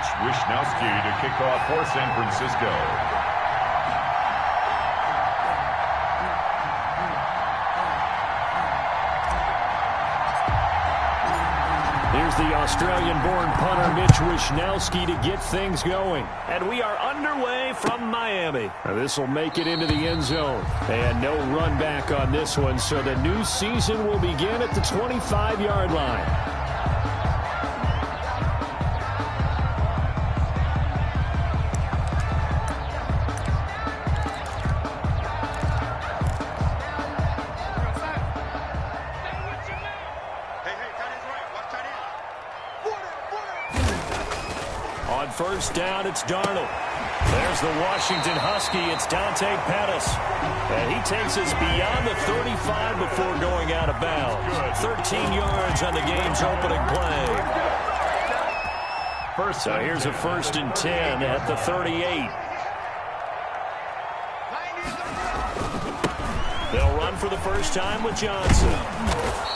Mitch Wishnowsky to kick off for San Francisco. Here's the Australian-born punter Mitch Wishnowsky to get things going. And we are underway from Miami. This will make it into the end zone. And no run back on this one, so the new season will begin at the 25-yard line. First down, it's Darnold. There's the Washington Husky. It's Dante Pettis. And he takes us beyond the 35 before going out of bounds. 13 yards on the game's opening play. So here's a 1st and 10 at the 38. They'll run for the first time with Johnson.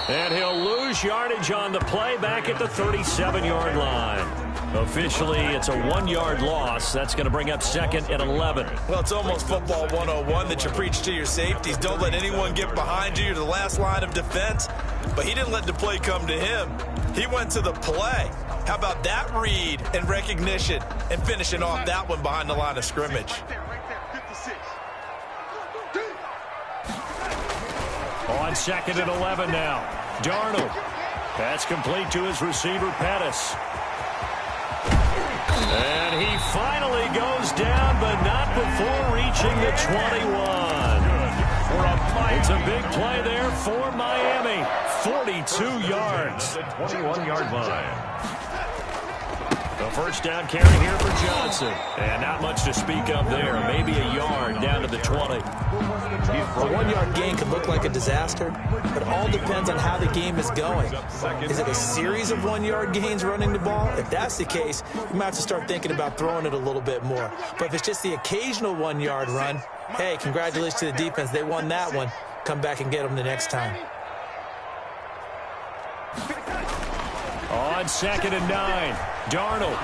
And he'll lose yardage on the play back at the 37-yard line. Officially, it's a 1-yard loss. That's going to bring up 2nd and 11. Well, it's almost football 101 that you preach to your safeties. Don't let anyone get behind you. You're the last line of defense. But he didn't let the play come to him. He went to the play. How about that read and recognition and finishing off that one behind the line of scrimmage? On 2nd and 11 now. Darnold. That's complete to his receiver, Pettis. And he finally goes down, but not before reaching the 21. It's a big play there for Miami. 42 yards. The 21-yard line. The first down carry here for Johnson. And not much to speak of there. Maybe a yard down to the 20. A 1-yard gain could look like a disaster, but it all depends on how the game is going. Is it a series of 1-yard gains running the ball? If that's the case, you might have to start thinking about throwing it a little bit more. But if it's just the occasional 1-yard run, hey, congratulations to the defense. They won that one. Come back and get them the next time. On 2nd and 9, Darnold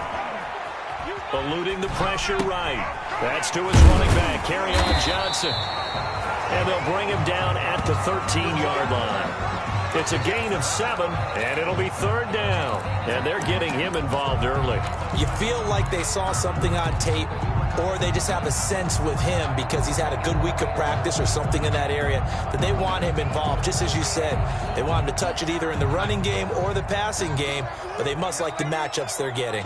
eluding the pressure right. That's to his running back, Kerryon Johnson. And they'll bring him down at the 13-yard line. It's a gain of 7, and it'll be 3rd down. And they're getting him involved early. You feel like they saw something on tape, or they just have a sense with him because he's had a good week of practice or something in that area that they want him involved. Just as you said, they want him to touch it either in the running game or the passing game, but they must like the matchups they're getting.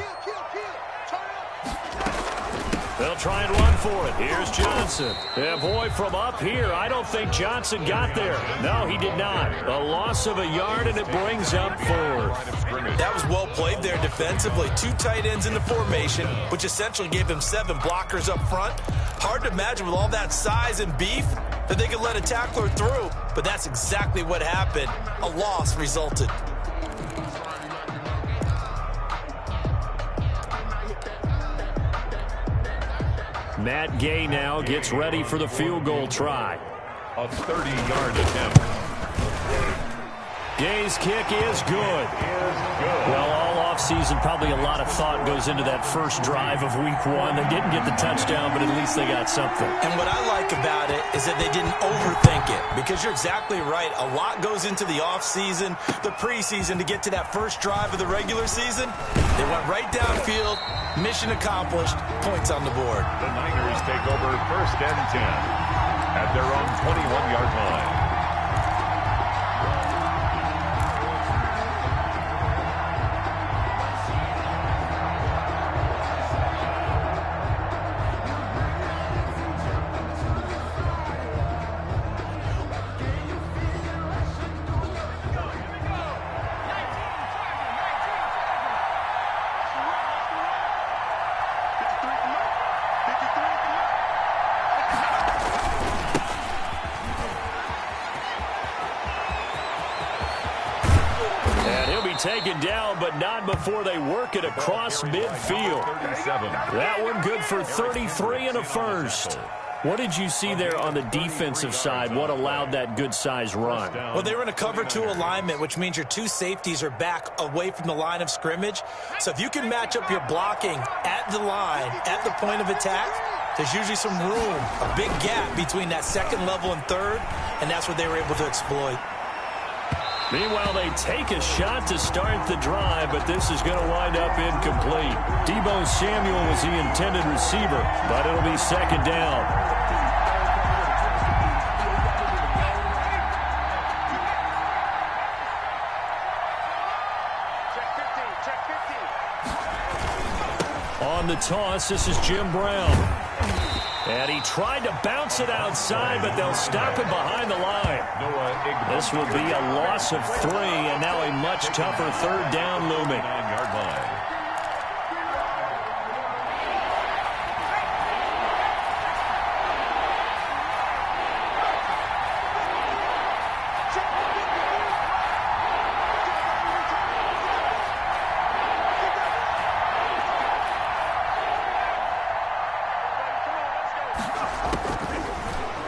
They'll try and run for it. Here's Johnson. And boy, from up here, I don't think Johnson got there. No, he did not. A loss of a yard, and it brings up 4th. That was well played there defensively. 2 tight ends in the formation, which essentially gave him 7 blockers up front. Hard to imagine with all that size and beef that they could let a tackler through, but that's exactly what happened. A loss resulted. Matt Gay now gets ready for the field goal try. A 30-yard attempt. Gay's kick is good. Well, all offseason, probably a lot of thought goes into that first drive of week 1. They didn't get the touchdown, but at least they got something. And what I like about it is that they didn't overthink it, because you're exactly right. A lot goes into the offseason, the preseason, to get to that first drive of the regular season. They went right downfield, mission accomplished, points on the board. The Niners take over 1st and 10 at their own 21-yard line. Taken down, but not before they work it across midfield. That one good for 33 and a first. What did you see there on the defensive side? What allowed that good-sized run? Well, they were in a cover 2 alignment, which means your 2 safeties are back away from the line of scrimmage. So if you can match up your blocking at the line, at the point of attack, there's usually some room, a big gap between that second level and third, and that's what they were able to exploit. Meanwhile, they take a shot to start the drive, but this is going to wind up incomplete. Deebo Samuel was the intended receiver, but it'll be second down. On the toss, this is Jim Brown. And he tried to bounce it outside, but they'll stop him behind the line. This will be a loss of 3, and now a much tougher third down looming. 9-yard line.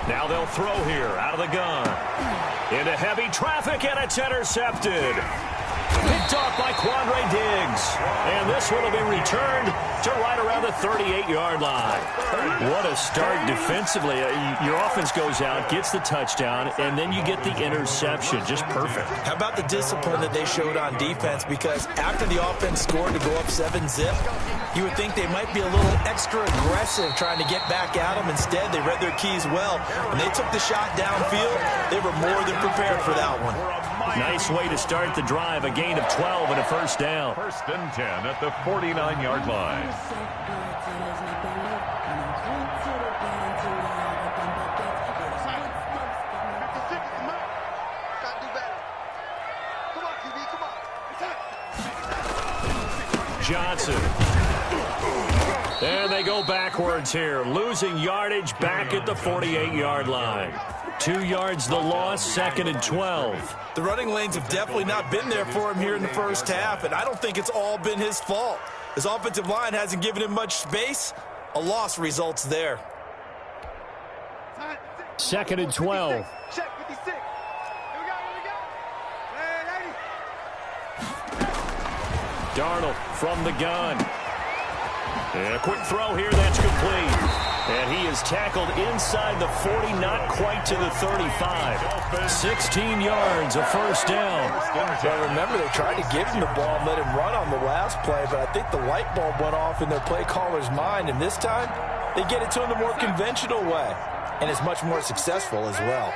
Now they'll throw here out of the gun. Into heavy traffic, and it's intercepted. Picked off by Quandre Diggs. And this one will be returned to right around the 38-yard line. What a start defensively. Your offense goes out, gets the touchdown, and then you get the interception. Just perfect. How about the discipline that they showed on defense? Because after the offense scored to go up 7-zip, you would think they might be a little extra aggressive trying to get back at them. Instead, they read their keys well. When they took the shot downfield, they were more than prepared for that one. Nice way to start the drive. A gain of 12 and a first down. 1st and 10 at the 49-yard line. Johnson. And they go backwards here, losing yardage back at the 48-yard line. 2 yards the loss, 2nd and 12. The running lanes have definitely not been there for him here in the first half, and I don't think it's all been his fault. His offensive line hasn't given him much space. A loss results there. 2nd and 12. Check 56. Here we go. Hey, Darnold from the gun. And a quick throw here, that's complete. And he is tackled inside the 40, not quite to the 35. 16 yards, a first down. Well, remember, they tried to give him the ball and let him run on the last play, but I think the light bulb went off in their play caller's mind, and this time they get it to him the more conventional way, and it's much more successful as well.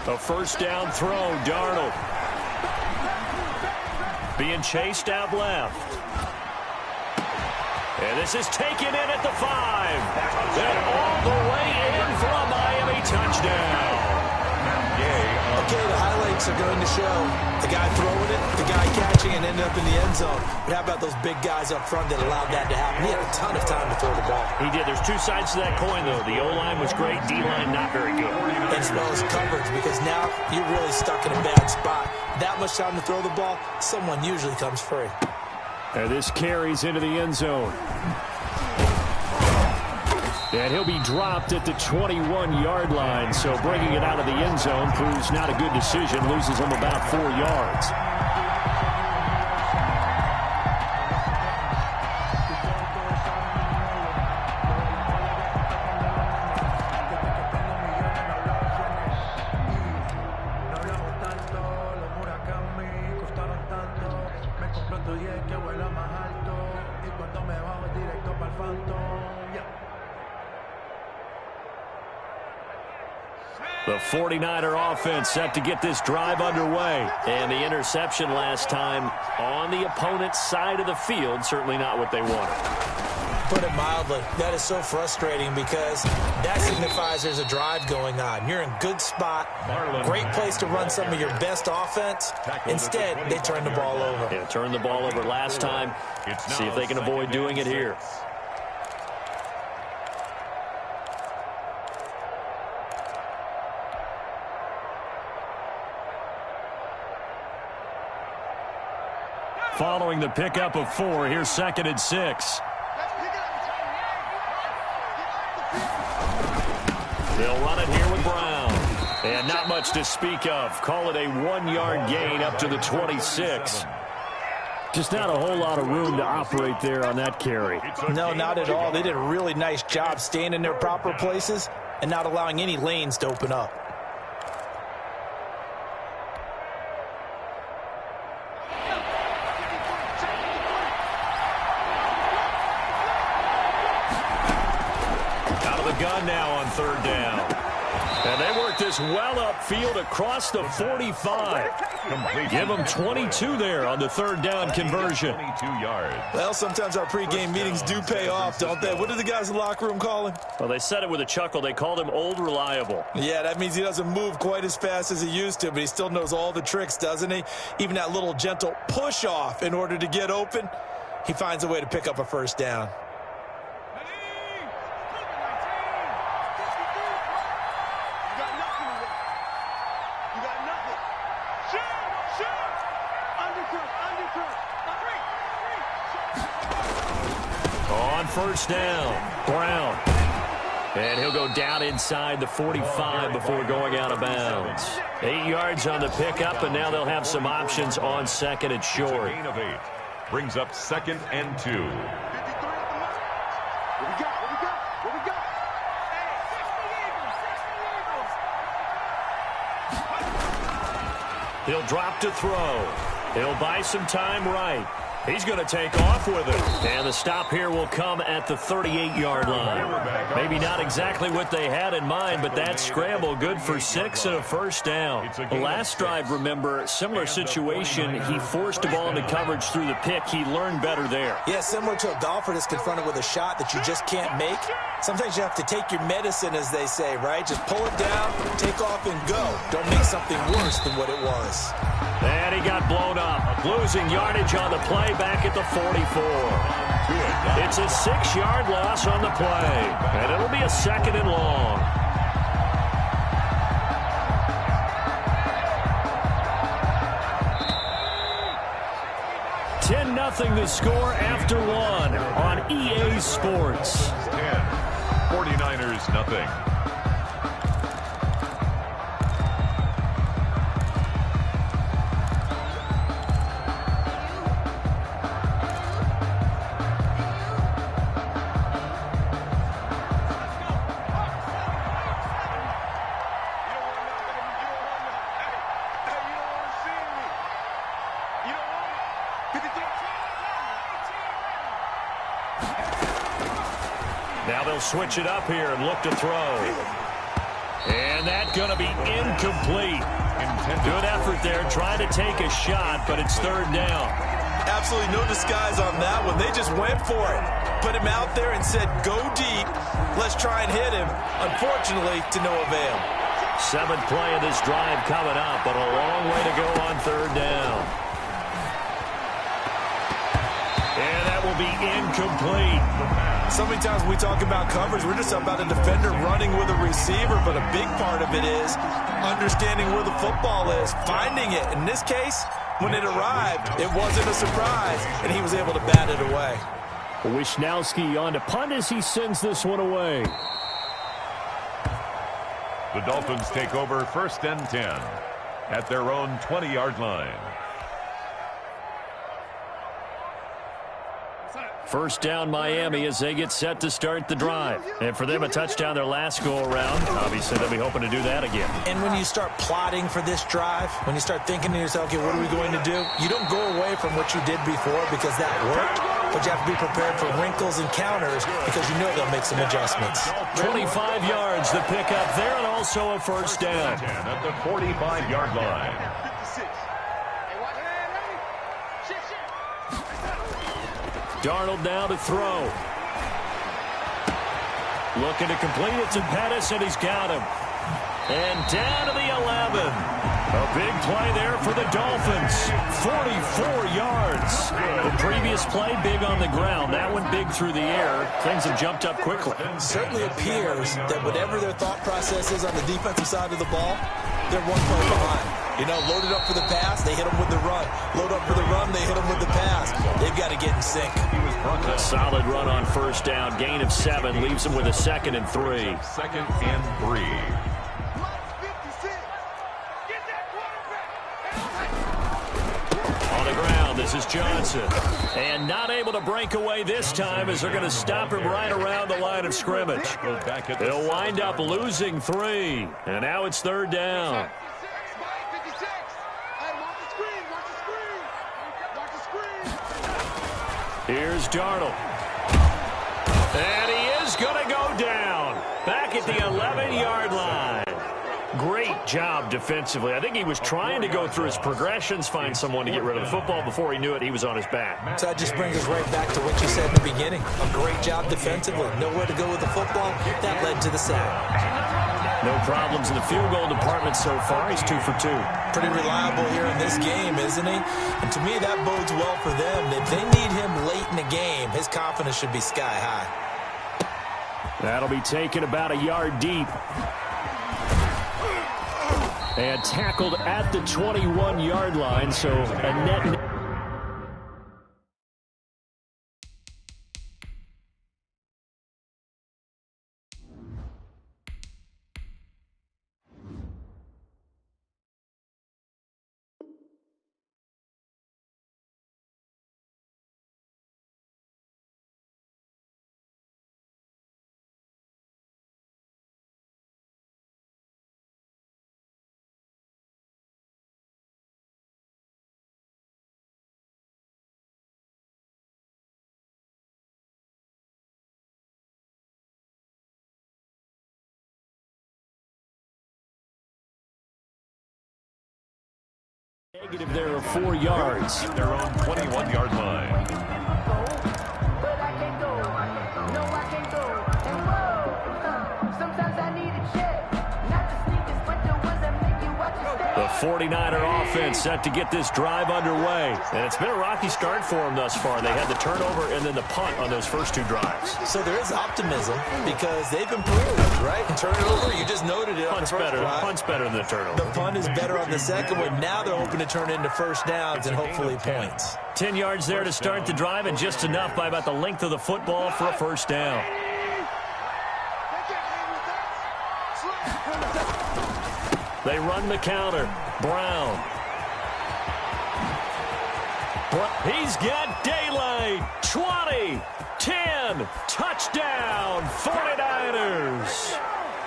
A first down throw, Darnold. Being chased out left. And this is taken in at the 5. Then all the way in for a Miami touchdown. Okay, the highlights are going to show the guy throwing it, the guy catching, and ended up in the end zone. But how about those big guys up front that allowed that to happen? He had a ton of time to throw the ball. He did. There's 2 sides to that coin, though. The O-line was great. D-line not very good. And as well as coverage, because now you're really stuck in a bad spot. That much time to throw the ball, someone usually comes free. And this carries into the end zone. And he'll be dropped at the 21-yard line. So bringing it out of the end zone proves not a good decision. Loses him about 4 yards. The 49er offense set to get this drive underway. And the interception last time on the opponent's side of the field, certainly not what they wanted. Put it mildly, that is so frustrating because that signifies there's a drive going on. You're in good spot, great place to run some of your best offense. Instead, they turn the ball over. Yeah, turned the ball over last time. See if they can avoid doing it here. Following the pickup of 4, here's 2nd and 6. They'll run it here with Brown. And not much to speak of. Call it a 1-yard gain up to the 26. Just not a whole lot of room to operate there on that carry. No, not at all. They did a really nice job staying in their proper places and not allowing any lanes to open up. Out of the gun now on 3rd down. And they work this well upfield across the 45. Give them 22 there on the 3rd down conversion. 22 yards. Well, sometimes our pregame meetings do pay off, don't they? What do the guys in the locker room call him? Well, they said it with a chuckle. They called him Old Reliable. Yeah, that means he doesn't move quite as fast as he used to, but he still knows all the tricks, doesn't he? Even that little gentle push-off in order to get open, he finds a way to pick up a 1st down. On 1st down, Brown. And he'll go down inside the 45 before going out of bounds. 8 yards on the pickup, and now they'll have some options on 2nd and short. Gain of 8. Brings up 2nd and 2. He'll drop to throw. He'll buy some time right. He's going to take off with it. And the stop here will come at the 38-yard line. Maybe not exactly what they had in mind, but that scramble good for 6 and a 1st down. The last drive, remember, similar situation. He forced the ball into coverage through the pick. He learned better there. Yeah, similar to a golfer that's confronted with a shot that you just can't make. Sometimes you have to take your medicine, as they say, right? Just pull it down, take off, and go. Don't make something worse than what it was. And he got blown up. Losing yardage on the play back at the 44. It's a 6-yard loss on the play. And it'll be a 2nd and long. $10-0 the score after 1 on EA Sports. 49ers nothing. Now they'll switch it up here and look to throw. And that's going to be incomplete. Good effort there, trying to take a shot, but it's 3rd down. Absolutely no disguise on that one. They just went for it. Put him out there and said, go deep. Let's try and hit him. Unfortunately, to no avail. 7th play of this drive coming up, but a long way to go on 3rd down. And that will be incomplete. So many times when we talk about coverage, we're just about a defender running with a receiver, but a big part of it is understanding where the football is, finding it. In this case, when it arrived, it wasn't a surprise, and he was able to bat it away. Wisnowski on to punt as he sends this one away. The Dolphins take over 1st and 10 at their own 20-yard line. 1st down Miami as they get set to start the drive. And for them, a touchdown their last go-around. Obviously, they'll be hoping to do that again. And when you start plotting for this drive, when you start thinking to yourself, okay, what are we going to do? You don't go away from what you did before because that worked, but you have to be prepared for wrinkles and counters because you know they'll make some adjustments. 25 yards the pickup there, and also a 1st down. At the 45-yard line. Darnold now to throw. Looking to complete it to Pettis, and he's got him. And down to the 11. A big play there for the Dolphins. 44 yards. The previous play, big on the ground. That one big through the air. Things have jumped up quickly. Certainly appears that whatever their thought process is on the defensive side of the ball, they're one play behind. You know, loaded up for the pass, they hit them with the run. Load up for the run, they hit them with the pass. They've They've got to get in sync. A solid run on first down. Gain of 7 leaves him with a 2nd and 3. 2nd and 3. On the ground, this is Johnson. And not able to break away this time as they're going to stop him right around the line of scrimmage. They'll wind up losing 3. And now it's 3rd down. Here's Darnold. And he is going to go down. Back at the 11-yard line. Great job defensively. I think he was trying to go through his progressions, find someone to get rid of the football. Before he knew it, he was on his back. So that just brings us right back to what you said in the beginning. A great job defensively. Nowhere to go with the football. That led to the sack. No problems in the field goal department so far. He's 2 for 2. Pretty reliable here in this game, isn't he? And to me, that bodes well for them. If they need him late in the game, his confidence should be sky high. That'll be taken about a yard deep. And tackled at the 21-yard line, so a net... Negative there of 4 yards. At their own 21-yard line. But I can't go. No, I can't go. And whoa, sometimes I need a check. Not the sneakers, but the ones that make you watch your step. The 49er offense set to get this drive underway. And it's been a rocky start for them thus far. They had the turnover and then the punt on those first 2 drives. So there is optimism because they've improved, right? Turnover, you just noted it on the first drive. Punt's better than the turnover. The punt is better on the second one. Now they're hoping to turn into first downs and hopefully points. 10 yards there to start the drive and just enough by about the length of the football for a first down. They run the counter. Brown. He's got daylight. 20, 10, touchdown, 49ers.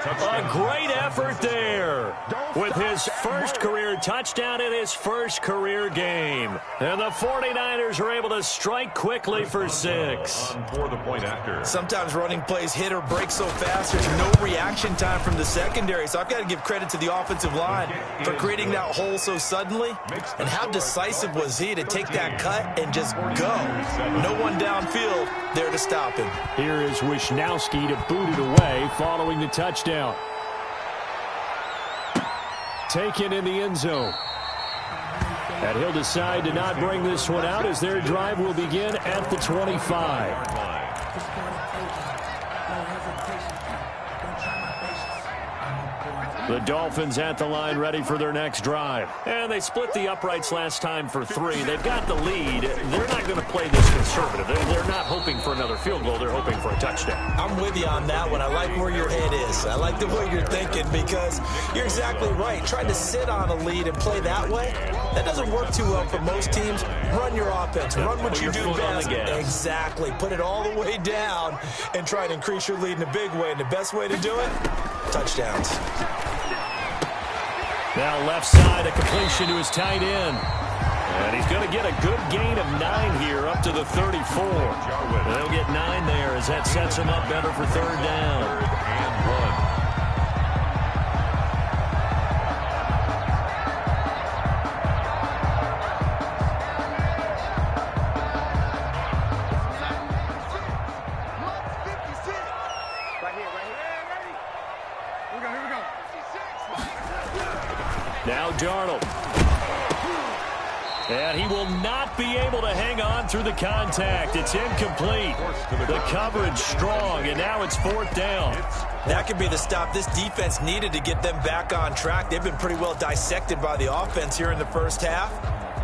A great effort there with his first career touchdown in his first career game. And the 49ers are able to strike quickly for 6. For the point after. Sometimes running plays hit or break so fast, there's no reaction time from the secondary. So I've got to give credit to the offensive line for creating that hole so suddenly. And how decisive was he to take that cut and just go? No one downfield there to stop him. Here is Wisnowski to boot it away following the touchdown. Taken in the end zone. And he'll decide to not bring this one out as their drive will begin at the 25. The Dolphins at the line ready for their next drive. And they split the uprights last time for 3. They've got the lead. They're not going to play this conservative. They're not hoping for another field goal. They're hoping for a touchdown. I'm with you on that one. I like where your head is. I like the way you're thinking because you're exactly right. Trying to sit on a lead and play that way, that doesn't work too well for most teams. Run your offense. Run what you do best. Exactly. Put it all the way down and try to increase your lead in a big way. And the best way to do it, touchdowns. Now left side, a completion to his tight end. And he's going to get a good gain of 9 here up to the 34. They'll get 9 there as that sets him up better for 3rd down. 3rd and 1. Now Darnold. And he will not be able to hang on through the contact. It's incomplete. The coverage strong, and now it's 4th down. That could be the stop this defense needed to get them back on track. They've been pretty well dissected by the offense here in the first half.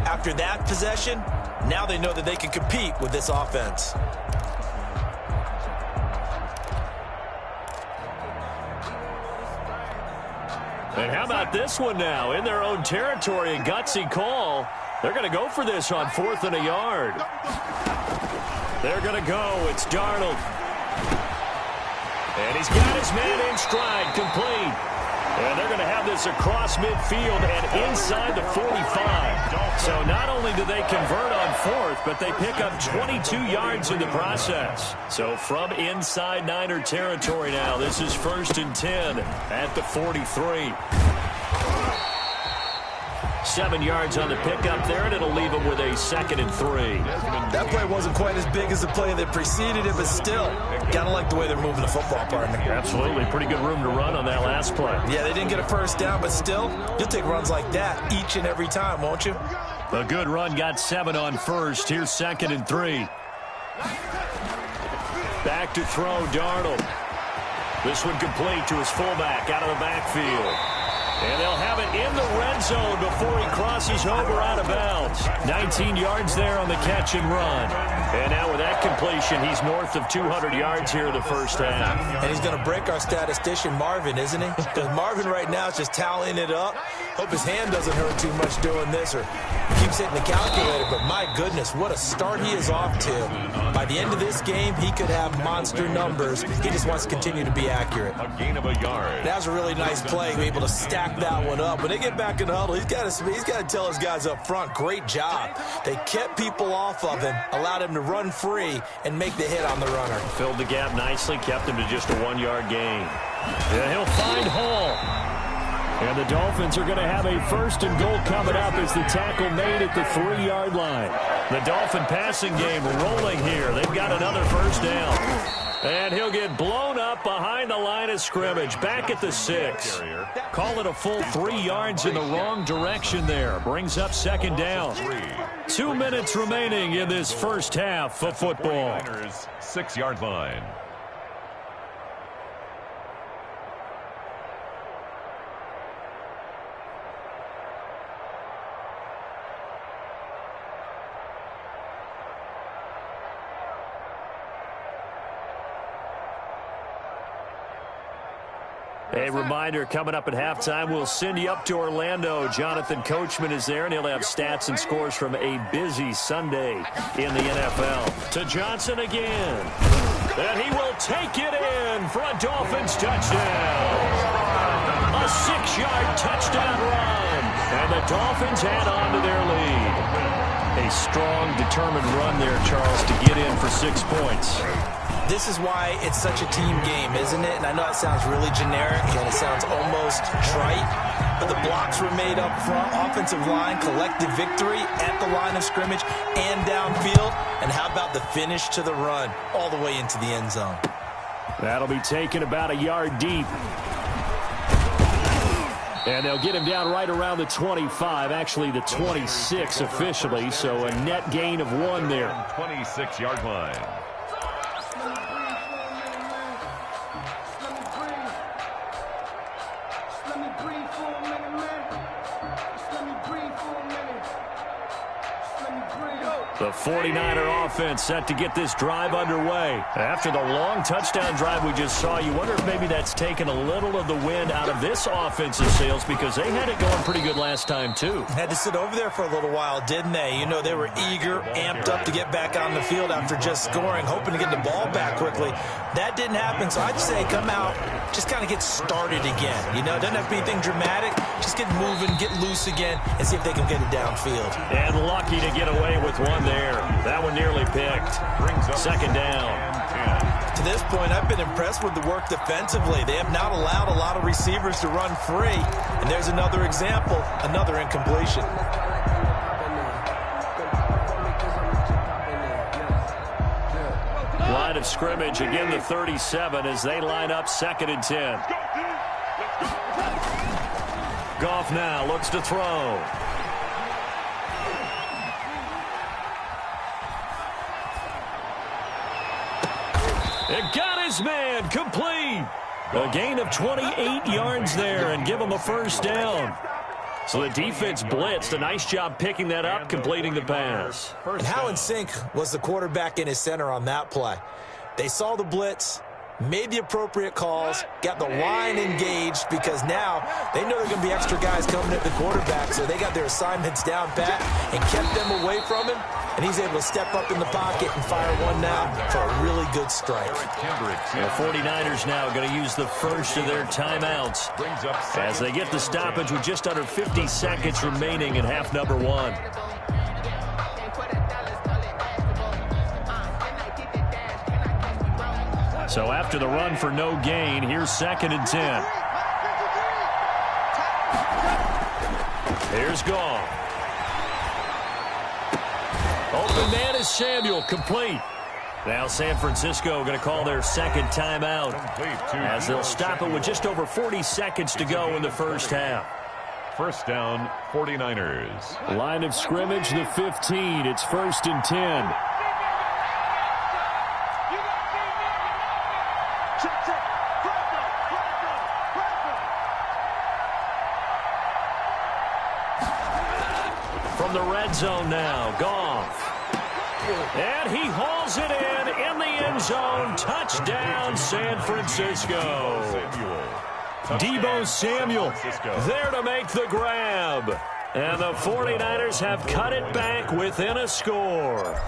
After that possession, Now they know that they can compete with this offense. And how about this one now? In their own territory, a gutsy call. They're going to go for this on 4th and a yard. They're going to go. It's Darnold. And he's got his man in stride, complete. And they're going to have this across midfield and inside the 45. So not only do they convert on 4th, but they pick up 22 yards in the process. So from inside Niner territory now, this is 1st and 10 at the 43. 7 yards on the pickup there, and it'll leave them with a 2nd and 3. That play wasn't quite as big as the play that preceded it, but still, gotta like the way they're moving the football, partner. Absolutely. Pretty good room to run on that last play. Yeah, they didn't get a first down, but still, you'll take runs like that each and every time, won't you? A good run got 7 on 1st. Here's 2nd and 3. Back to throw, Darnold. This one complete to his fullback out of the backfield. And they'll have it in the red zone before he crosses over out of bounds. 19 yards there on the catch and run. And now with that completion, he's north of 200 yards here in the first half. And he's going to break our statistician, Marvin, isn't he? Because Marvin right now is just tallying it up. Hope his hand doesn't hurt too much doing this or keeps hitting the calculator. But my goodness, what a start he is off to. By the end of this game, he could have monster numbers. He just wants to continue to be accurate. A gain of a yard. That was a really nice play, able to stack that one up. When they get back in the huddle, he's got to tell his guys up front, great job. They kept people off of him, allowed him to run free and make the hit on the runner. Filled the gap nicely, kept him to just a 1-yard gain. Yeah, he'll find Hall. And the Dolphins are going to have a 1st and goal coming up as the tackle made at the 3-yard line. The Dolphin passing game rolling here. They've got another first down. And he'll get blown up behind the line of scrimmage, back at the 6. Call it a full 3 yards in the wrong direction there. Brings up 2nd down. 2 minutes remaining in this first half of football. 6-yard line. A reminder, coming up at halftime, we'll send you up to Orlando. Jonathan Coachman is there, and he'll have stats and scores from a busy Sunday in the NFL. To Johnson again. And he will take it in for a Dolphins touchdown. A 6-yard touchdown run. And the Dolphins add on to their lead. A strong, determined run there, Charles, to get in for 6 points. This is why it's such a team game, isn't it? And I know it sounds really generic and it sounds almost trite, but the blocks were made up front, offensive line, collective victory at the line of scrimmage and downfield. And how about the finish to the run all the way into the end zone? That'll be taken about a yard deep. And they'll get him down right around the 25, actually the 26 officially, so a net gain of 1 there. 26-yard line. The 49er offense set to get this drive underway. After the long touchdown drive we just saw, you wonder if maybe that's taken a little of the wind out of this offensive sails because they had it going pretty good last time, too. Had to sit over there for a little while, didn't they? You know, they were eager, amped up to get back on the field after just scoring, hoping to get the ball back quickly. That didn't happen, so I'd say come out, just kind of get started again. You know, doesn't have to be anything dramatic. Just get moving, get loose again, and see if they can get it downfield. And lucky to get away with one there. That one nearly picked. Brings up 2nd down. To this point, I've been impressed with the work defensively. They have not allowed a lot of receivers to run free. And there's another example, another incompletion. Line of scrimmage, again the 37 as they line up 2nd and 10. Goff now looks to throw. It got his man complete. A gain of 28 yards there and give him a first down. So the defense blitzed. A nice job picking that up, completing the pass. And how in sync was the quarterback in his center on that play? They saw the blitz, made the appropriate calls, got the line engaged, because now they know there are going to be extra guys coming at the quarterback, so they got their assignments down pat and kept them away from him, and he's able to step up in the pocket and fire one now for a really good strike. The 49ers now going to use the first of their timeouts as they get the stoppage with just under 50 seconds remaining in half number one. So after the run for no gain, here's 2nd and 10. Here's Goff. Open man is Samuel, complete. Now San Francisco going to call their second timeout as they'll stop it with just over 40 seconds to go in the first half. First down, 49ers. Line of scrimmage, the 15. It's 1st and 10. From the red zone now, Goff. And he hauls it in the end zone. Touchdown, San Francisco. Deebo Samuel there to make the grab. And the 49ers have cut it back within a score.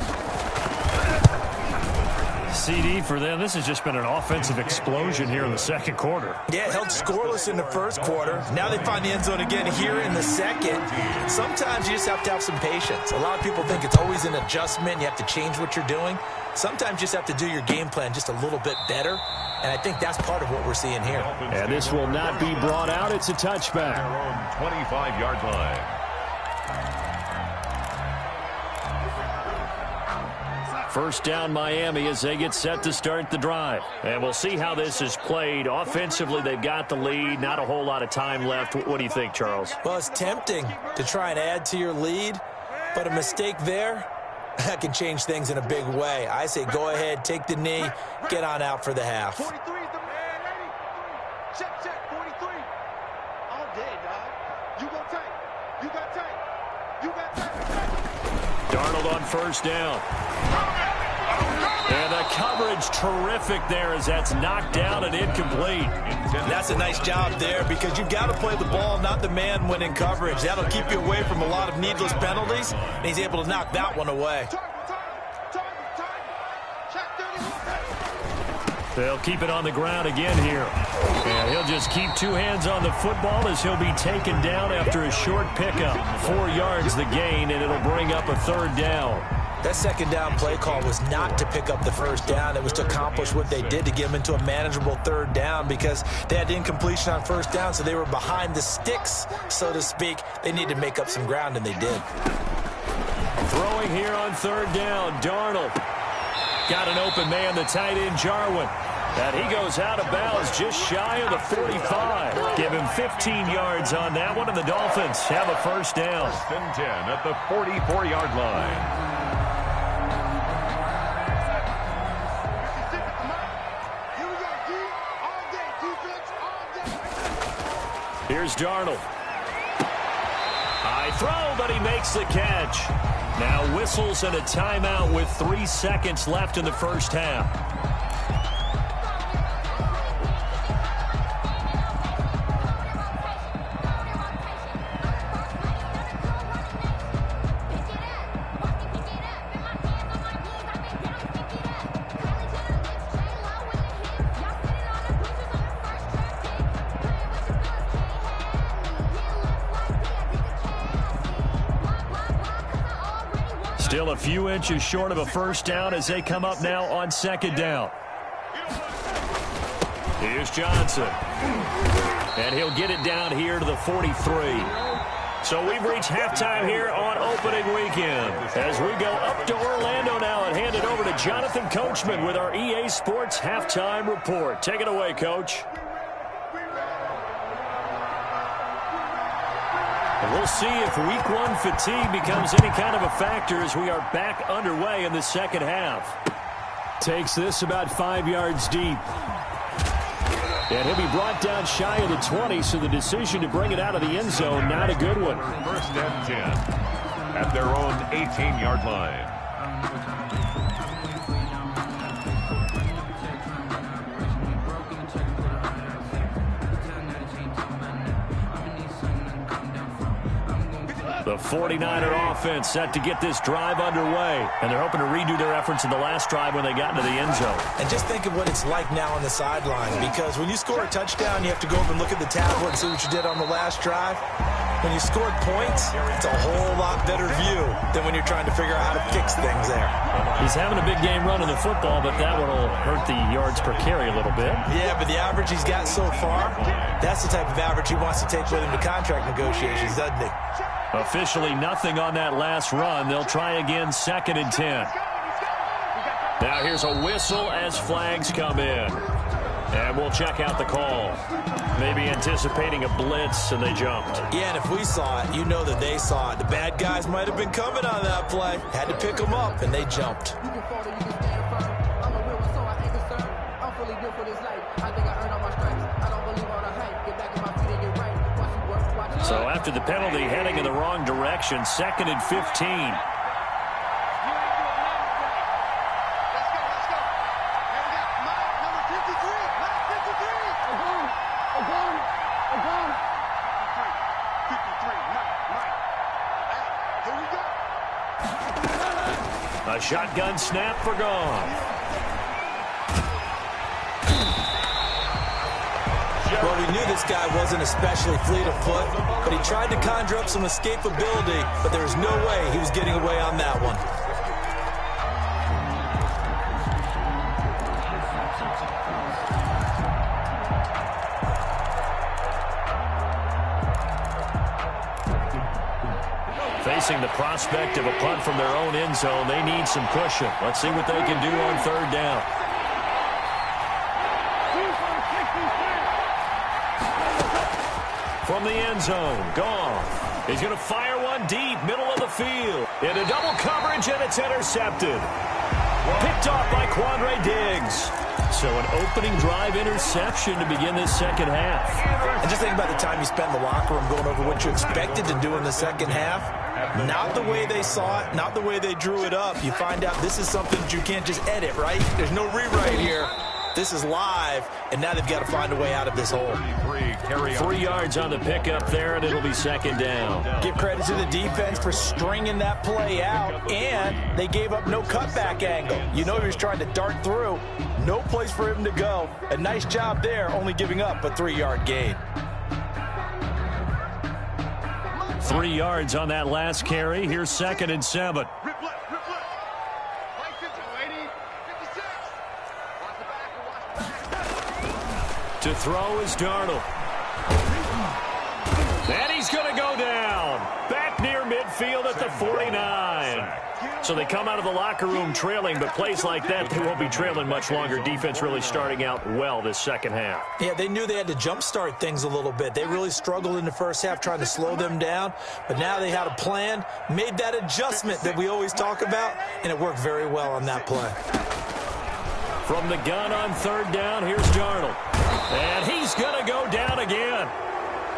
CD for them. This has just been an offensive explosion here in the second quarter. Yeah, held scoreless in the first quarter. Now they find the end zone again here in the second. Sometimes you just have to have some patience. A lot of people think it's always an adjustment. You have to change what you're doing. Sometimes you just have to do your game plan just a little bit better. And I think that's part of what we're seeing here. And this will not be brought out. It's a touchback. Their own 25-yard line. First down Miami as they get set to start the drive. And we'll see how this is played. Offensively, they've got the lead. Not a whole lot of time left. What do you think, Charles? Well, it's tempting to try and add to your lead, but a mistake there, that can change things in a big way. I say go ahead, take the knee, get on out for the half. 43 is the man, ready? Check, 43. All day, dog. You go tight. You got tight. You got tight. Darnold on first down. And the coverage terrific there as that's knocked down and incomplete. That's a nice job there because you've got to play the ball, not the man when in coverage. That'll keep you away from a lot of needless penalties, and he's able to knock that one away. They'll keep it on the ground again here. And he'll just keep two hands on the football as he'll be taken down after a short pickup. 4 yards the gain, and it'll bring up a third down. That second down play call was not to pick up the first down. It was to accomplish what they did to get them into a manageable third down because they had incompletion on first down, so they were behind the sticks, so to speak. They needed to make up some ground, and they did. Throwing here on third down, Darnold. Got an open man, the tight end, Jarwin. And he goes out of bounds just shy of the 45. Give him 15 yards on that one, and the Dolphins have a first down. First and 10 at the 44-yard line. Here's Darnold. High throw, but he makes the catch. Now whistles and a timeout with 3 seconds left in the first half. Still a few inches short of a first down as they come up now on second down. Here's Johnson. And he'll get it down here to the 43. So we've reached halftime here on opening weekend. As we go up to Orlando now and hand it over to Jonathan Coachman with our EA Sports Halftime Report. Take it away, Coach. We'll see if week one fatigue becomes any kind of a factor as we are back underway in the second half. Takes this about 5 yards deep. And he'll be brought down shy of the 20, so the decision to bring it out of the end zone, not a good one. First and 10 at their own 18-yard line. The 49er offense set to get this drive underway. And they're hoping to redo their efforts in the last drive when they got into the end zone. And just think of what it's like now on the sideline, because when you score a touchdown, you have to go over and look at the tablet and see what you did on the last drive. When you scored points, it's a whole lot better view than when you're trying to figure out how to fix things there. He's having a big game running the football, but that one will hurt the yards per carry a little bit. Yeah, but the average he's got so far, that's the type of average he wants to take with him to contract negotiations, doesn't he? Officially nothing on that last run. They'll try again, 2nd and 10. Now here's a whistle as flags come in. And we'll check out the call. Maybe anticipating a blitz, and they jumped. Yeah, and if we saw it, you know that they saw it. The bad guys might have been coming on that play. Had to pick them up, and they jumped. You can fall or you can stand firm. I'm a real one, so I ain't concerned. I'm fully built for this life. I think I earned all my stripes. I don't believe all the hype. Get back in my feet and get right. Watch you work, watch you. So after the penalty, heading in the wrong direction, 2nd and 15. A shotgun snap for Goff. Well, we knew this guy wasn't especially fleet of foot, but he tried to conjure up some escapability, but there was no way he was getting away on that one. Facing the prospect of a punt from their own end zone, they need some cushion. Let's see what they can do on 3rd down. From the end zone, Goff. He's going to fire one deep, middle of the field. Into double coverage, and it's intercepted. Picked off by Quandre Diggs. So an opening drive interception to begin this second half. And just think about the time you spent in the locker room going over what you expected to do in the second half. Not the way they saw it, not the way they drew it up. You find out this is something that you can't just edit, right? There's no rewrite here. This is live, and now they've got to find a way out of this hole. 3 yards on the pickup there, and it'll be 2nd down. Give credit to the defense for stringing that play out, and they gave up no cutback angle. You know he was trying to dart through. No place for him to go. A nice job there, only giving up a 3-yard gain. 3 yards on that last carry. Here's 2nd and 7. To throw is Darnold. And he's going to go down. Back near midfield at the 49. So they come out of the locker room trailing, but plays like that, they won't be trailing much longer. Defense really starting out well this second half. Yeah, they knew they had to jumpstart things a little bit. They really struggled in the first half trying to slow them down, but now they had a plan, made that adjustment that we always talk about, and it worked very well on that play. From the gun on 3rd down, here's Darnold. And he's going to go down again.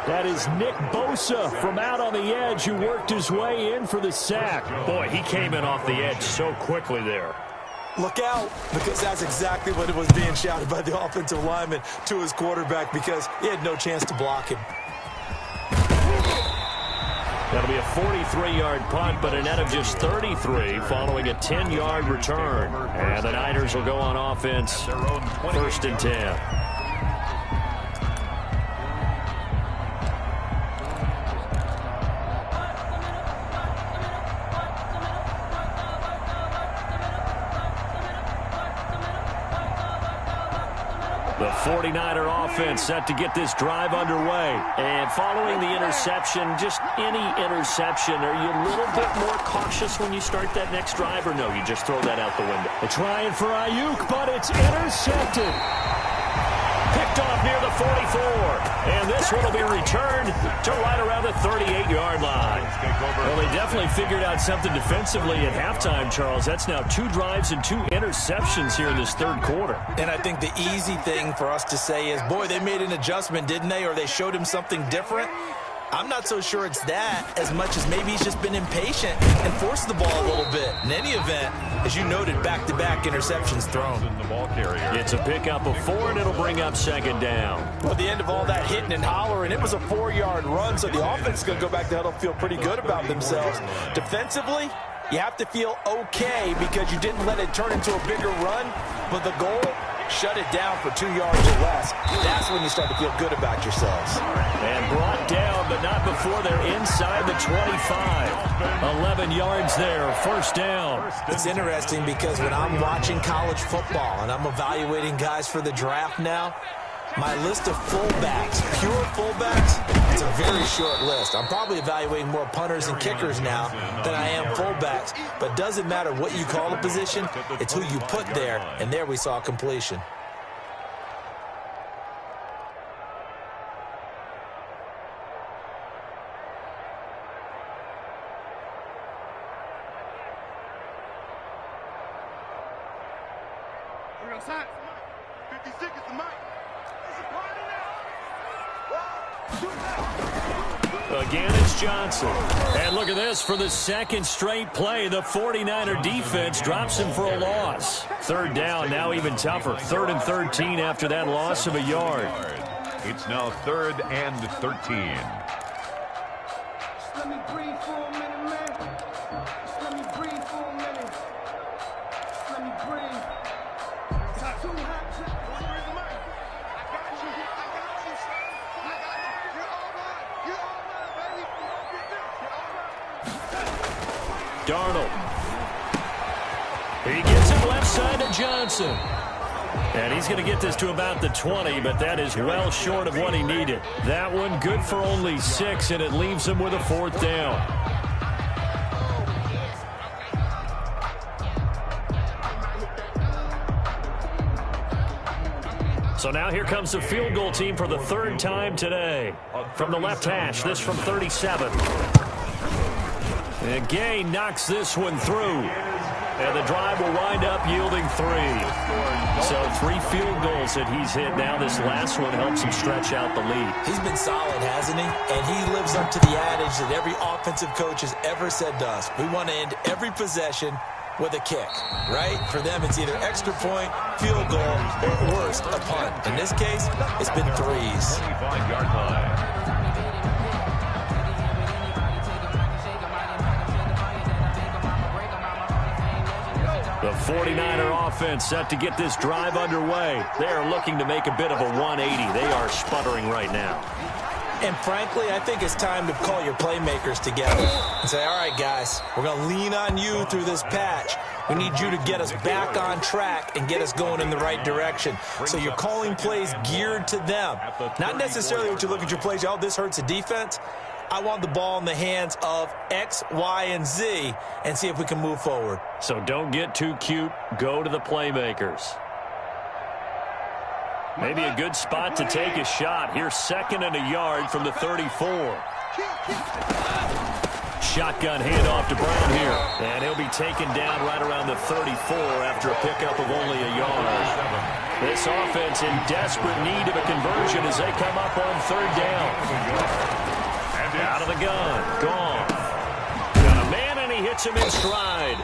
That is Nick Bosa from out on the edge who worked his way in for the sack. Boy, he came in off the edge so quickly there. Look out, because that's exactly what it was being shouted by the offensive lineman to his quarterback, because he had no chance to block him. That'll be a 43-yard punt, but a net of just 33 following a 10-yard return. And the Niners will go on offense, 1st and 10. The 49er offense set to get this drive underway. And following the interception, just any interception, are you a little bit more cautious when you start that next drive, or no, you just throw that out the window? They're trying for Ayuk, but it's intercepted. Picked off up near the 44. And this one will be returned to right around the 38-yard line. Well, they definitely figured out something defensively at halftime, Charles. That's now 2 drives and 2 interceptions here in this third quarter. And I think the easy thing for us to say is, boy, they made an adjustment, didn't they? Or they showed him something different. I'm not so sure it's that as much as maybe he's just been impatient and forced the ball a little bit. In any event, as you noted, back-to-back interceptions thrown. It's a pickup of 4, and it'll bring up second down. Well, at the end of all that hitting and hollering, it was a 4-yard run, so the offense is going to go back to huddle, feel pretty good about themselves. Defensively, you have to feel okay because you didn't let it turn into a bigger run, but the goal, shut it down for 2 yards or less. That's when you start to feel good about yourselves. And brought down, but not before they're inside the 25. 11 yards there, first down. It's interesting because when I'm watching college football and I'm evaluating guys for the draft now, my list of fullbacks, pure fullbacks, it's a very short list. I'm probably evaluating more punters and kickers now than I am fullbacks. But doesn't matter what you call the position, it's who you put there. And there we saw completion. Real side. 50 seconds to Mike. Again, it's Johnson. And look at this. For the second straight play, the 49er defense drops him for a loss. Third down, now even tougher. 3rd and 13 after that loss of a yard. It's now 3rd and 13. Just let me breathe for a minute, man. Just let me breathe for a minute. Just let me breathe. It's too hot. Darnold. He gets it left side to Johnson. And he's going to get this to about the 20, but that is well short of what he needed. That one good for only 6, and it leaves him with a 4th down. So now here comes the field goal team for the 3rd time today. From the left hash, this from 37. And Gay knocks this one through. And the drive will wind up yielding 3. So 3 field goals that he's hit now. This last one helps him stretch out the lead. He's been solid, hasn't he? And he lives up to the adage that every offensive coach has ever said to us. We want to end every possession with a kick, right? For them, it's either extra point, field goal, or at worst, a punt. In this case, it's been 3s. 25-yard line. The 49er offense set to get this drive underway. They are looking to make a bit of a 180. They are sputtering right now. And frankly, I think it's time to call your playmakers together and say, all right, guys, we're going to lean on you through this patch. We need you to get us back on track and get us going in the right direction. So you're calling plays geared to them. Not necessarily what you look at your plays, oh, this hurts the defense. I want the ball in the hands of X, Y, and Z and see if we can move forward. So don't get too cute. Go to the playmakers. Maybe a good spot to take a shot. Here's 2nd and a yard from the 34. Shotgun handoff to Brown here. And he'll be taken down right around the 34 after a pickup of only a yard. This offense in desperate need of a conversion as they come up on 3rd down. Out of the gun. Gone. Got a man, and he hits him in stride.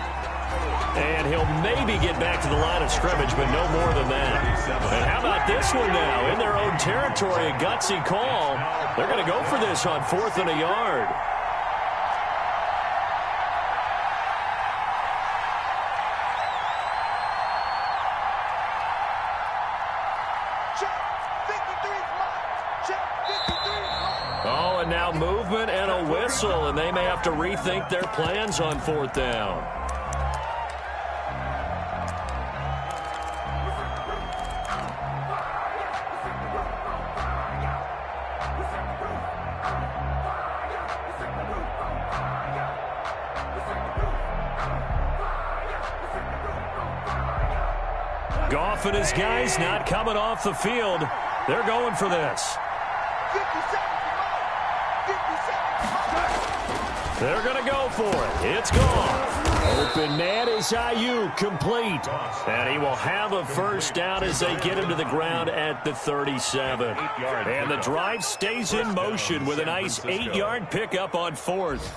And he'll maybe get back to the line of scrimmage, but no more than that. And how about this one now? In their own territory, a gutsy call. They're going to go for this on 4th and a yard. Oh, and now movement and a whistle, and they may have to rethink their plans on 4th down. Goff and his guys not coming off the field. They're going for this. 50 seconds. 50 seconds. They're going to go for it. It's gone. Open man is Ayuk, complete. And he will have a first down as they get him to the ground at the 37. And the drive stays in motion with a nice 8-yard pickup on 4th.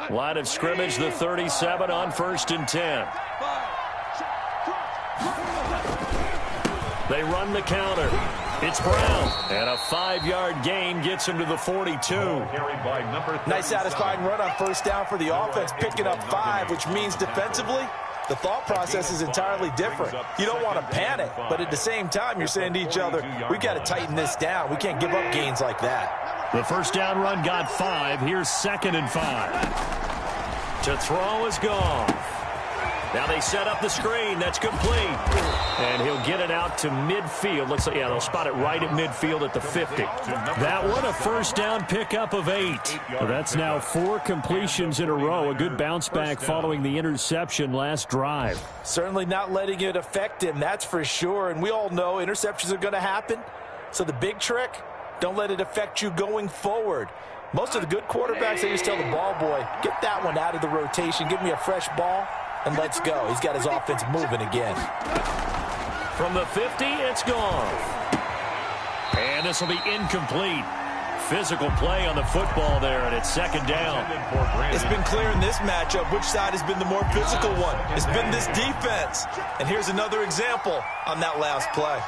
Line of scrimmage, the 37 on 1st and 10. They run the counter. It's Brown. And a 5-yard gain gets him to the 42. Nice satisfying run on first down for the offense, picking up 5, which means defensively, the thought process is entirely different. You don't want to panic, but at the same time, you're saying to each other, we got to tighten this down. We can't give up gains like that. The first down run got 5. Here's 2nd and 5. To throw is Goff. Now they set up the screen. That's complete. And he'll get it out to midfield. Looks like, yeah, they'll spot it right at midfield at the 50. That one, a first down pickup of 8. Well, that's now 4 completions in a row. A good bounce back following the interception last drive. Certainly not letting it affect him, that's for sure. And we all know interceptions are going to happen. So the big trick, don't let it affect you going forward. Most of the good quarterbacks, they just tell the ball boy, get that one out of the rotation, give me a fresh ball, and let's go. He's got his offense moving again. From the 50, it's gone. And this will be incomplete. Physical play on the football there, and it's 2nd down. It's been clear in this matchup which side has been the more physical one. It's been this defense. And here's another example on that last play.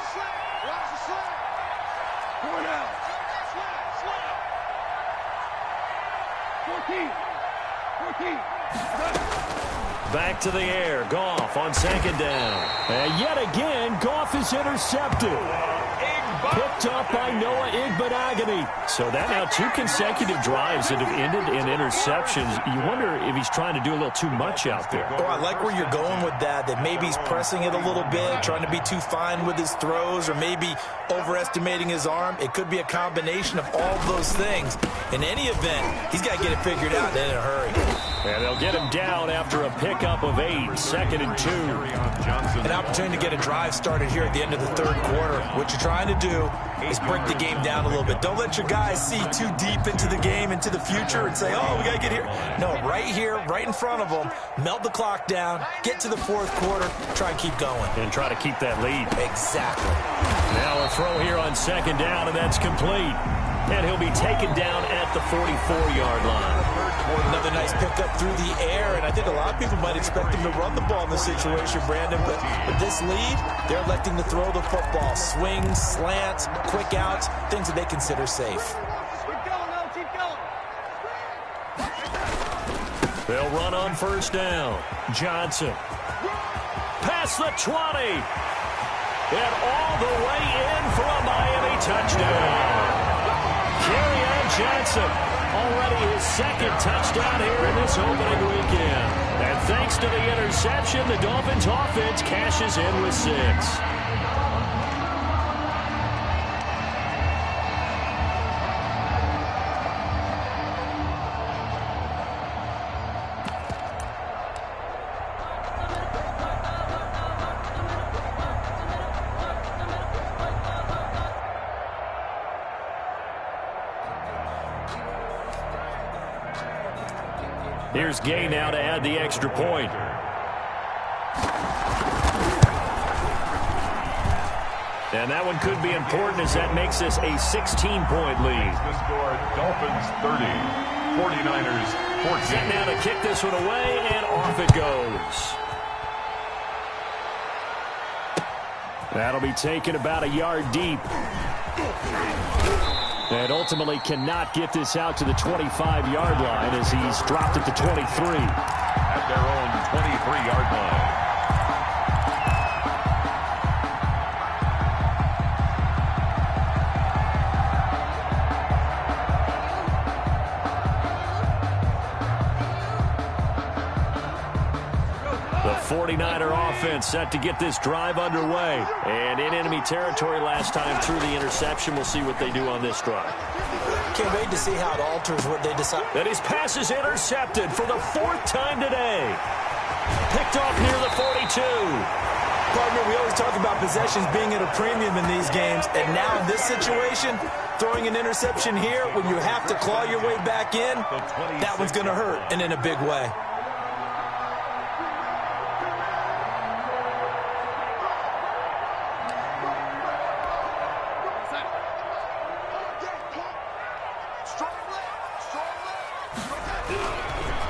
Back to the air. Goff on 2nd down. And yet again, Goff is intercepted. Picked up by Noah Igbenogany. So that now 2 consecutive drives that have ended in interceptions. You wonder if he's trying to do a little too much out there. Oh, I like where you're going with that maybe he's pressing it a little bit, trying to be too fine with his throws, or maybe overestimating his arm. It could be a combination of all those things. In any event, he's got to get it figured out in a hurry. And they'll get him down after a pickup of 8, 2nd and 2. An opportunity to get a drive started here at the end of the 3rd quarter. What you're trying to do is break the game down a little bit. Don't let your guys see too deep into the game, into the future, and say, oh, we got to get here. No, right here, right in front of them, melt the clock down, get to the 4th quarter, try and keep going. And try to keep that lead. Exactly. Now a throw here on 2nd down, and that's complete. And he'll be taken down at the 44-yard line. Another nice pickup through the air, and I think a lot of people might expect him to run the ball in this situation, Brandon, but with this lead, they're electing to throw the football. Swings, slants, quick outs, things that they consider safe. They'll run on first down. Johnson. Past the 20. And all the way in for a Miami touchdown. Kerryon Johnson, already his 2nd touchdown here in this opening weekend. And thanks to the interception, the Dolphins offense cashes in with 6. Here's Gay now to add the extra point. And that one could be important as that makes this a 16-point lead. The score, Dolphins 30, 49ers 14. Set now to kick this one away, and off it goes. That'll be taken about a yard deep. And ultimately cannot get this out to the 25-yard line as he's dropped it to 23. At their own 23-yard line. The 49er offense set to get this drive underway. And in enemy territory last time through the interception. We'll see what they do on this drive. Can't wait to see how it alters what they decide. And his pass is intercepted for the 4th time today. Picked off near the 42. Partner, we always talk about possessions being at a premium in these games, and now in this situation, throwing an interception here when you have to claw your way back in, that one's going to hurt, and in a big way.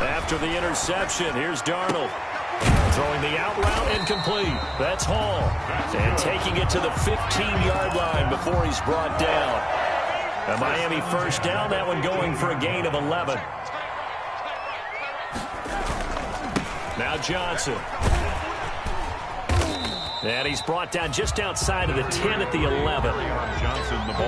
After the interception, here's Darnold. Throwing the out route incomplete. That's Hall. And taking it to the 15-yard line before he's brought down. A Miami first down, that one going for a gain of 11. Now Johnson. And he's brought down just outside of the 10 at the 11.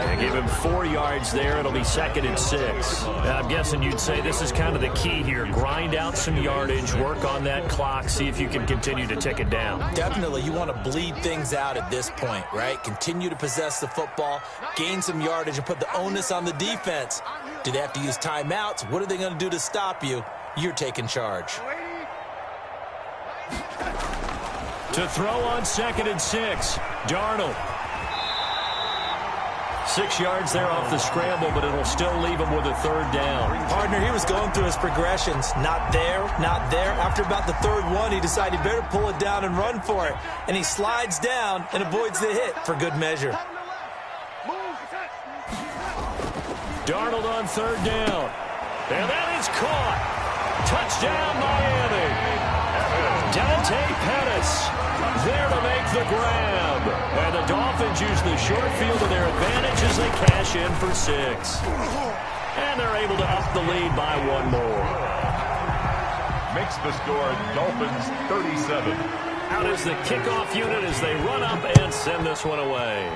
They give him 4 yards there. It'll be 2nd and 6. I'm guessing you'd say this is kind of the key here. Grind out some yardage, work on that clock, see if you can continue to tick it down. Definitely. You want to bleed things out at this point, right? Continue to possess the football, gain some yardage, and put the onus on the defense. Do they have to use timeouts? What are they going to do to stop you? You're taking charge. To throw on 2nd and 6, Darnold. 6 yards there off the scramble, but it'll still leave him with a 3rd down. Partner, he was going through his progressions. Not there, not there. After about the 3rd one, he decided he better pull it down and run for it. And he slides down and avoids the hit for good measure. Darnold on 3rd down. And that is caught. Touchdown, Miami. Dante Pettis there to make the grab. And the Dolphins use the short field to their advantage as they cash in for 6. And they're able to up the lead by 1 more. Makes the score Dolphins 37. Out is the kickoff unit as they run up and send this one away.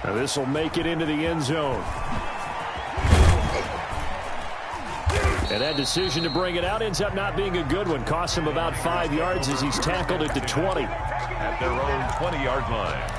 Now this will make it into the end zone. And that decision to bring it out ends up not being a good one. Costs him about 5 yards as he's tackled it to 20. At their own 20-yard line.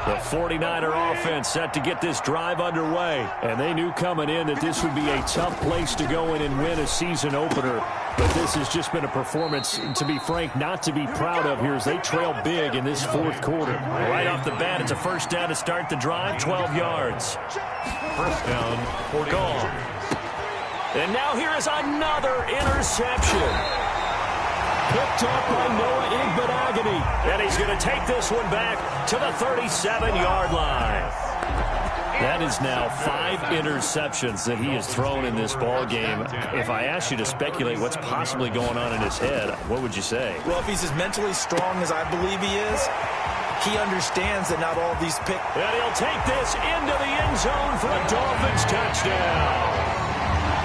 The 49er offense set to get this drive underway. And they knew coming in that this would be a tough place to go in and win a season opener. But this has just been a performance, to be frank, not to be proud of here as they trail big in this 4th quarter. Right off the bat, it's a 1st down to start the drive, 12 yards. 1st down, 40. Gone. And now here is another interception. Picked up by Noah Igbenogany. And he's going to take this one back to the 37-yard line. That is now 5 interceptions that he has thrown in this ball game. If I asked you to speculate what's possibly going on in his head, what would you say? Well, if he's as mentally strong as I believe he is, he understands that not all of these picks. And he'll take this into the end zone for a Dolphins touchdown.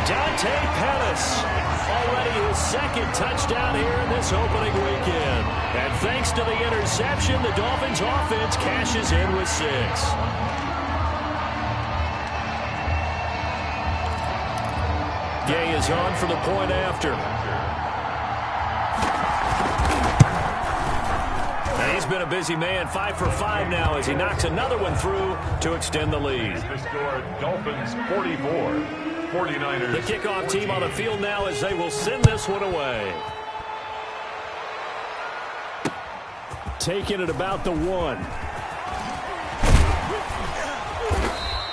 Dante Pettis, already his 2nd touchdown here in this opening weekend. And thanks to the interception, the Dolphins offense cashes in with 6. Gay is on for the point after. And he's been a busy man, 5 for 5 now as he knocks another one through to extend the lead. The score, Dolphins 44. 49ers. The kickoff team on the field now as they will send this one away. Taking it about the 1.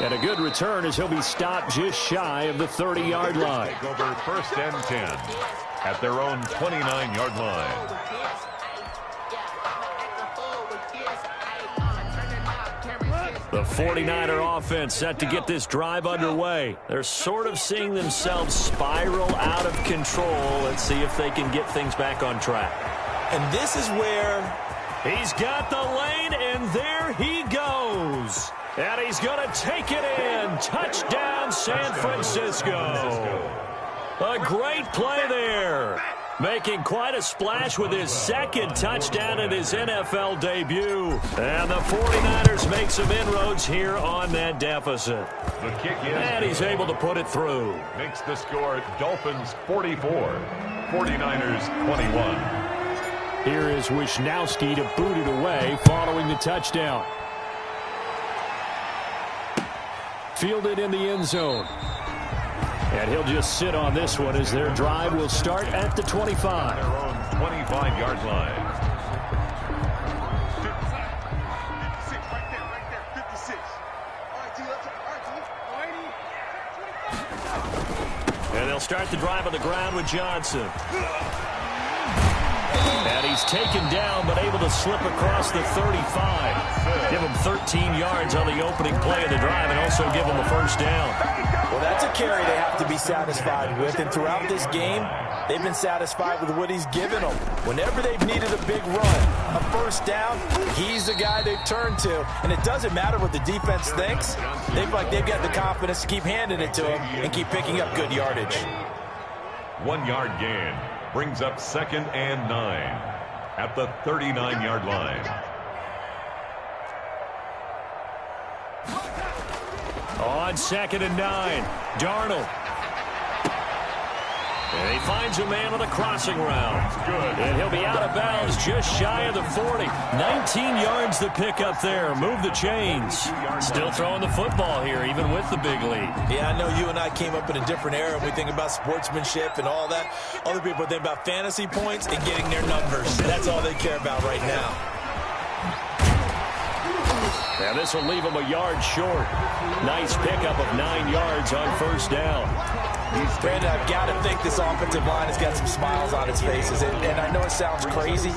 And a good return as he'll be stopped just shy of the 30-yard line. Take over 1st and 10 at their own 29-yard line. The 49er offense set to get this drive underway. They're sort of seeing themselves spiral out of control. Let's see if they can get things back on track. And this is where he's got the lane, and there he goes. And he's going to take it in. Touchdown, San Francisco. A great play there. Making quite a splash with his 2nd touchdown in his NFL debut. And the 49ers make some inroads here on that deficit. The kick is. And he's able to put it through. Makes the score Dolphins 44, 49ers 21. Here is Wisnowski to boot it away following the touchdown. Fielded in the end zone. And he'll just sit on this one as their drive will start at the 25. Their own 25-yard line. 56, right there, 56. All right, T, let's go. And they'll start the drive on the ground with Johnson. And he's taken down, but able to slip across the 35. Give him 13 yards on the opening play of the drive and also give him a first down. Well, that's a carry they have to be satisfied with. And throughout this game, they've been satisfied with what he's given them. Whenever they've needed a big run, a first down, he's the guy they've turned to. And it doesn't matter what the defense thinks. They feel like they've got the confidence to keep handing it to him and keep picking up good yardage. 1 yard gain brings up 2nd and 9 at the 39-yard line. On 2nd and 9, Darnold. And he finds a man on the crossing route. Good. And he'll be out of bounds just shy of the 40. 19 yards to pick up there. Move the chains. Still throwing the football here, even with the big lead. Yeah, I know you and I came up in a different era, and we think about sportsmanship and all that. Other people think about fantasy points and getting their numbers. That's all they care about right now. And this will leave him a yard short. Nice pickup of 9 yards on first down. Brandon, I've got to think this offensive line has got some smiles on its faces. And I know it sounds crazy,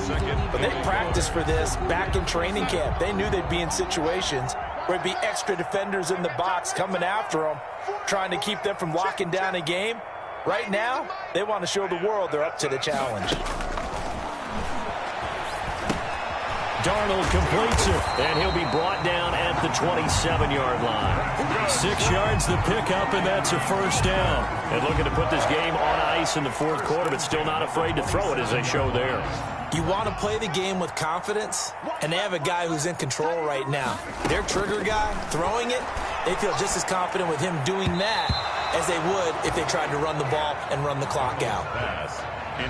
but they practiced for this back in training camp. They knew they'd be in situations where it'd be extra defenders in the box coming after them, trying to keep them from locking down a game. Right now, they want to show the world they're up to the challenge. Darnold completes it, and he'll be brought down at the 27-yard line. 6 yards to pick up, and that's a first down. And looking to put this game on ice in the fourth quarter, but still not afraid to throw it as they show there. You want to play the game with confidence, and they have a guy who's in control right now. Their trigger guy, throwing it, they feel just as confident with him doing that as they would if they tried to run the ball and run the clock out.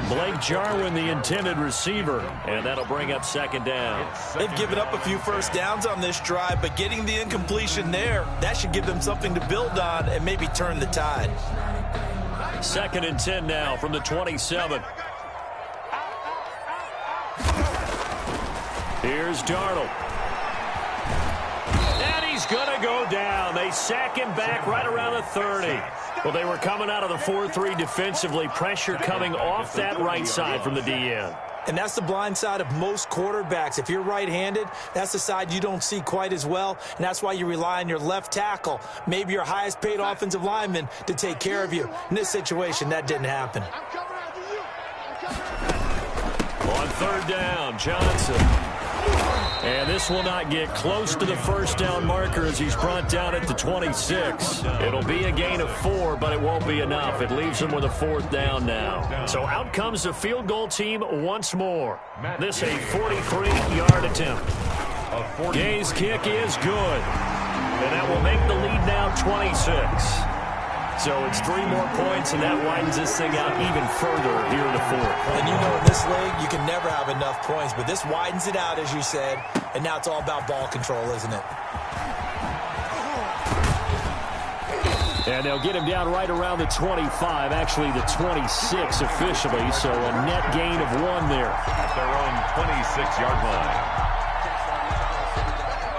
Blake Jarwin, the intended receiver, and that'll bring up 2nd down. They've given up a few first downs on this drive, but getting the incompletion there, that should give them something to build on and maybe turn the tide. 2nd and 10 now from the 27. Here's Darnold. And he's going to go down. They sack him back right around the 30. Well, they were coming out of the 4-3 defensively. Pressure coming off that right side from the DN. And that's the blind side of most quarterbacks. If you're right-handed, that's the side you don't see quite as well, and that's why you rely on your left tackle, maybe your highest-paid offensive lineman, to take care of you. In this situation, that didn't happen. On 3rd down, Johnson. And this will not get close to the first down marker as he's brought down at the 26. It'll be a gain of 4, but it won't be enough. It leaves him with a 4th down now. So out comes the field goal team once more. This a 43-yard attempt. Gay's kick is good. And that will make the lead now 26. So it's 3 more points, and that widens this thing out even further here in the 4th. And you know, in this league, you can never have enough points, but this widens it out, as you said, and now it's all about ball control, isn't it? And they'll get him down right around the 25, actually the 26 officially, so a net gain of 1 there. At their own 26-yard line.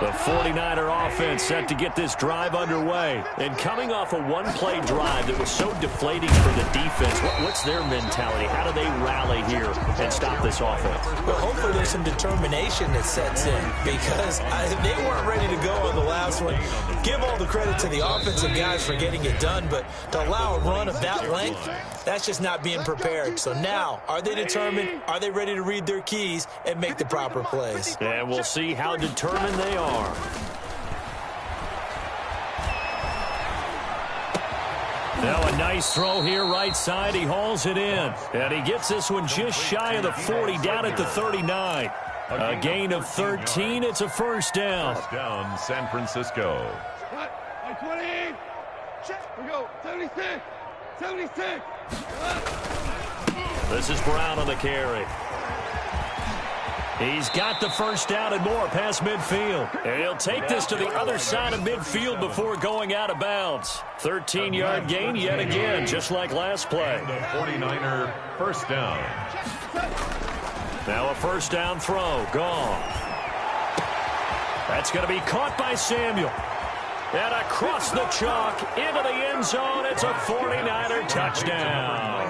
The 49er offense set to get this drive underway. And coming off a one-play drive that was so deflating for the defense, what's their mentality? How do they rally here and stop this offense? Well, hopefully there's some determination that sets in, because they weren't ready to go on the last one. Give all the credit to the offensive guys for getting it done, but to allow a run of that length, that's just not being prepared. So now, are they determined? Are they ready to read their keys and make the proper plays? And we'll see how determined they are. Now a nice throw here right side. He hauls it in. And he gets this one just shy of the 40, down at the 39. A gain of 13. It's a first down. First down, San Francisco. 20. Check. We go. 76. 76. This is Brown on the carry. He's got the first down and more past midfield. And he'll take this to the other side of midfield before going out of bounds. 13-yard gain yet again, just like last play. The 49er first down. Now a first down throw. Gone. That's going to be caught by Samuel. And across the chalk into the end zone. It's a 49er touchdown.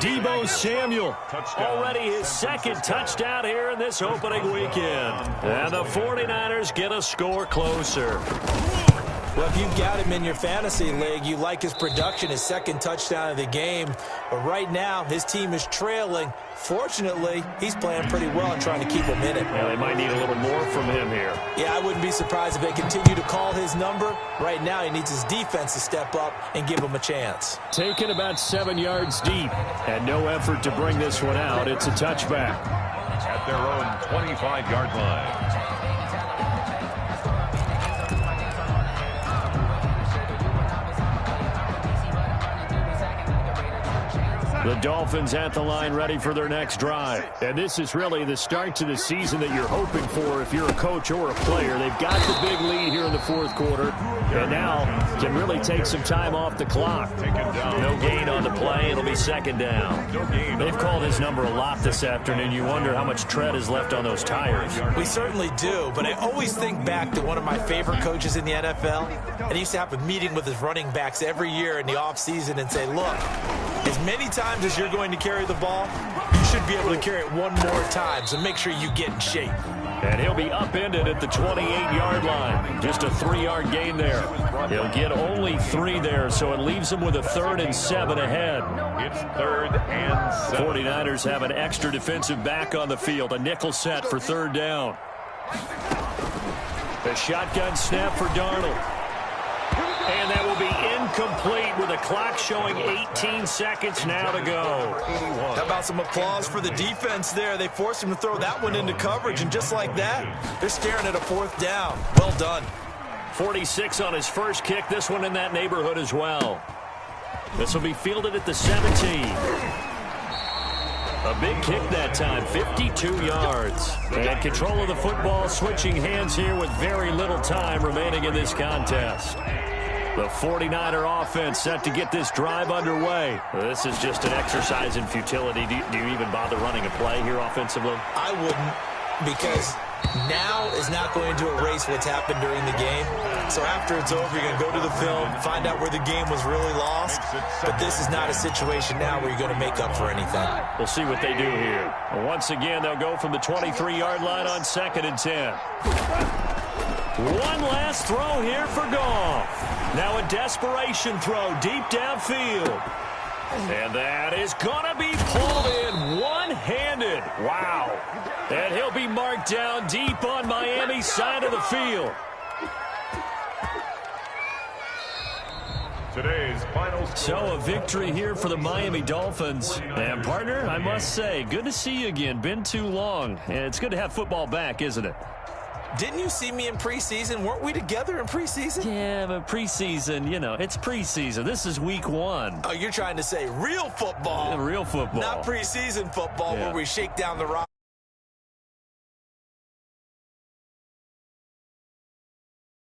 Deebo Samuel, already his second touchdown here in this opening weekend. And the 49ers get a score closer. Well, if you've got him in your fantasy league, you like his production, his second touchdown of the game. But right now, his team is trailing. Fortunately, he's playing pretty well and trying to keep him in it. Yeah, they might need a little more from him here. Yeah, I wouldn't be surprised if they continue to call his number. Right now, he needs his defense to step up and give him a chance. Taken about 7 yards deep, and no effort to bring this one out. It's a touchback. At their own 25-yard line. The Dolphins at the line ready for their next drive. And this is really the start to the season that you're hoping for if you're a coach or a player. They've got the big lead here in the fourth quarter. And now can really take some time off the clock. No gain on the play. It'll be second down. They've called his number a lot this afternoon. You wonder how much tread is left on those tires. We certainly do, but I always think back to one of my favorite coaches in the NFL. And he used to have a meeting with his running backs every year in the offseason and say, look, as many times as you're going to carry the ball, you should be able to carry it one more time, so make sure you get in shape. And he'll be upended at the 28-yard line. Just a 3-yard gain there. He'll get only 3 there, so it leaves him with a 3rd and 7 ahead. It's 3rd and 7. 49ers have an extra defensive back on the field. A nickel set for 3rd down. The shotgun snap for Darnold. And that will be incomplete with the clock showing 18 seconds now to go. How about some applause for the defense there? They forced him to throw that one into coverage, and just like that, they're staring at a 4th down. Well done. 46 on his first kick. This one in that neighborhood as well. This will be fielded at the 17. A big kick that time, 52 yards. And control of the football, switching hands here with very little time remaining in this contest. The 49er offense set to get this drive underway. This is just an exercise in futility. Do you even bother running a play here offensively? I wouldn't, because now is not going to erase what's happened during the game. So after it's over, you're going to go to the film, find out where the game was really lost. But this is not a situation now where you're going to make up for anything. We'll see what they do here. Once again, they'll go from the 23-yard line on 2nd and 10. One last throw here for Goff. Now a desperation throw deep downfield. And that is going to be pulled in one-handed. Wow. And he'll be marked down deep on Miami's side of the field. Today's final score. So a victory here for the Miami Dolphins. And partner, I must say, good to see you again. Been too long. And it's good to have football back, isn't it? Didn't you see me in preseason? Weren't we together in preseason? Yeah, but preseason, you know, it's preseason. This is week 1. Oh, you're trying to say real football. Real football. Not preseason football where we shake down the rock.